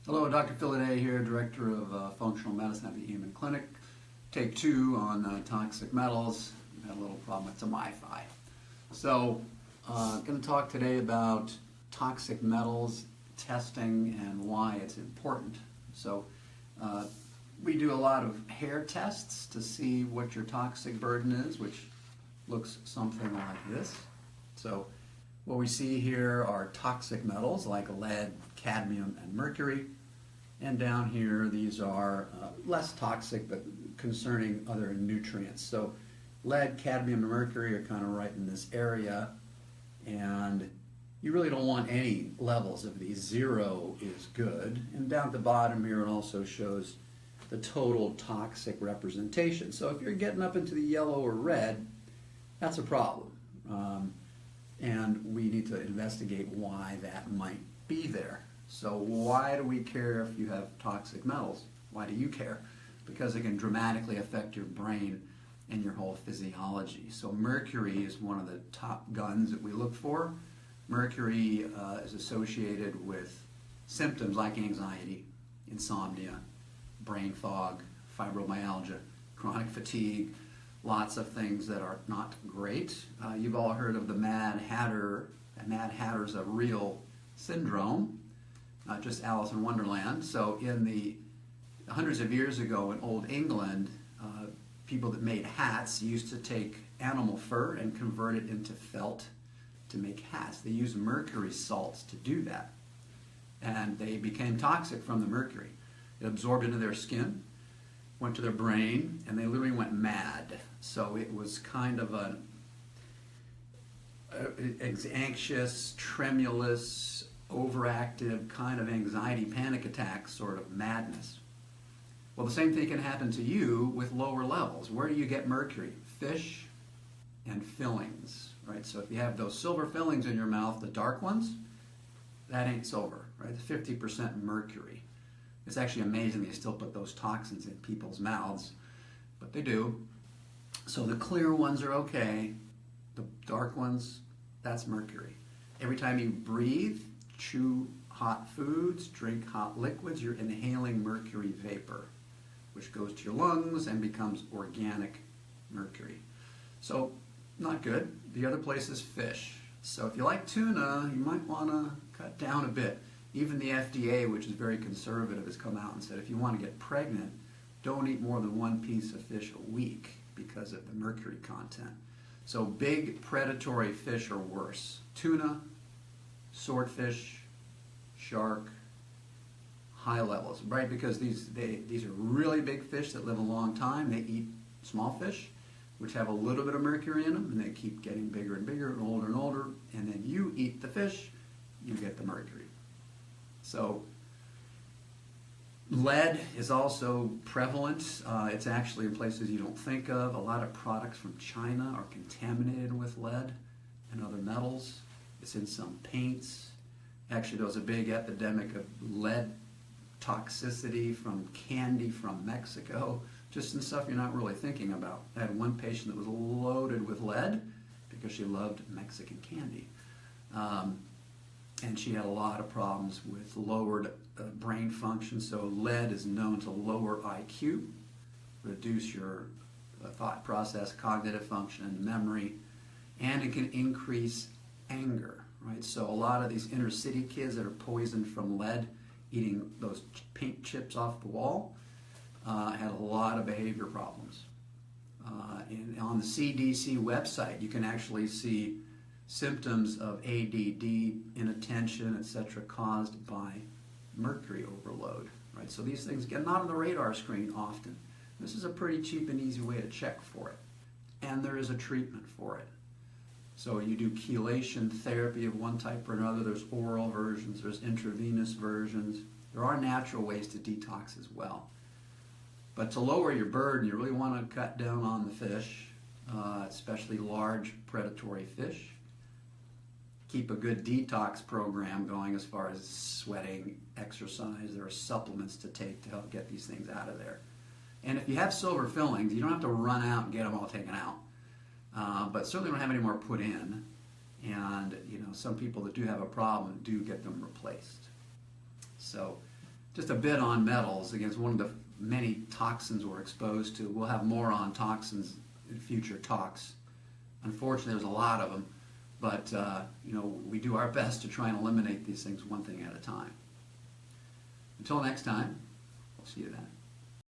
Hello, Dr. Filidei here, Director of Functional Medicine at the Human Clinic. Take 2 on toxic metals. We had a little problem with some Wi-Fi. So, I'm going to talk today about toxic metals testing and why it's important. So, we do a lot of hair tests to see what your toxic burden is, which looks something like this. So, what we see here are toxic metals like lead, cadmium, and mercury. And down here, these are less toxic, but concerning other nutrients. So lead, cadmium, and mercury are kind of right in this area. And you really don't want any levels of these. 0 is good. And down at the bottom here, it also shows the total toxic representation. So if you're getting up into the yellow or red, that's a problem. And we need to investigate why that might be there. So why do we care if you have toxic metals? Why do you care? Because it can dramatically affect your brain and your whole physiology. So mercury is one of the top guns that we look for. Mercury is associated with symptoms like anxiety, insomnia, brain fog, fibromyalgia, chronic fatigue, lots of things that are not great. You've all heard of the Mad Hatter. Mad Hatter's a real syndrome, not just Alice in Wonderland. So in the hundreds of years ago in Old England, people that made hats used to take animal fur and convert it into felt to make hats. They used mercury salts to do that. And they became toxic from the mercury. It absorbed into their skin, went to their brain, and they literally went mad. So it was kind of an anxious, tremulous, overactive kind of anxiety, panic attack sort of madness. Well, the same thing can happen to you with lower levels. Where do you get mercury? Fish and fillings, right? So if you have those silver fillings in your mouth, the dark ones, that ain't silver, right? It's 50% mercury. It's actually amazing they still put those toxins in people's mouths, but they do. So the clear ones are okay. The dark ones, that's mercury. Every time you breathe, chew hot foods, drink hot liquids, you're inhaling mercury vapor, which goes to your lungs and becomes organic mercury. So, not good. The other place is fish. So if you like tuna, you might want to cut down a bit. Even the FDA, which is very conservative, has come out and said if you want to get pregnant, don't eat more than 1 piece of fish a week because of the mercury content. So big predatory fish are worse. Tuna, swordfish, shark, high levels, right? Because these are really big fish that live a long time. They eat small fish, which have a little bit of mercury in them, and they keep getting bigger and bigger and older, and then you eat the fish, you get the mercury. So lead is also prevalent. It's actually in places you don't think of. A lot of products from China are contaminated with lead and other metals. It's in some paints. Actually, there was a big epidemic of lead toxicity from candy from Mexico, just in stuff you're not really thinking about. I had one patient that was loaded with lead because she loved Mexican candy. And she had a lot of problems with lowered brain function. So lead is known to lower IQ, reduce your thought process, cognitive function, memory, and it can increase anger, right? So a lot of these inner city kids that are poisoned from lead, eating those paint chips off the wall, had a lot of behavior problems. And on the CDC website, you can actually see symptoms of ADD, inattention, etc., caused by mercury overload, right? So these things get not on the radar screen often. This is a pretty cheap and easy way to check for it. And there is a treatment for it. So you do chelation therapy of one type or another. There's oral versions, there's intravenous versions. There are natural ways to detox as well. But to lower your burden, you really want to cut down on the fish, especially large predatory fish. Keep a good detox program going as far as sweating, exercise. There are supplements to take to help get these things out of there. And if you have silver fillings, you don't have to run out and get them all taken out. But certainly don't have any more put in. And some people that do have a problem do get them replaced. So just a bit on metals. Again, it's one of the many toxins we're exposed to. We'll have more on toxins in future talks. Unfortunately, there's a lot of them, but we do our best to try and eliminate these things one thing at a time. Until next time, we'll see you then.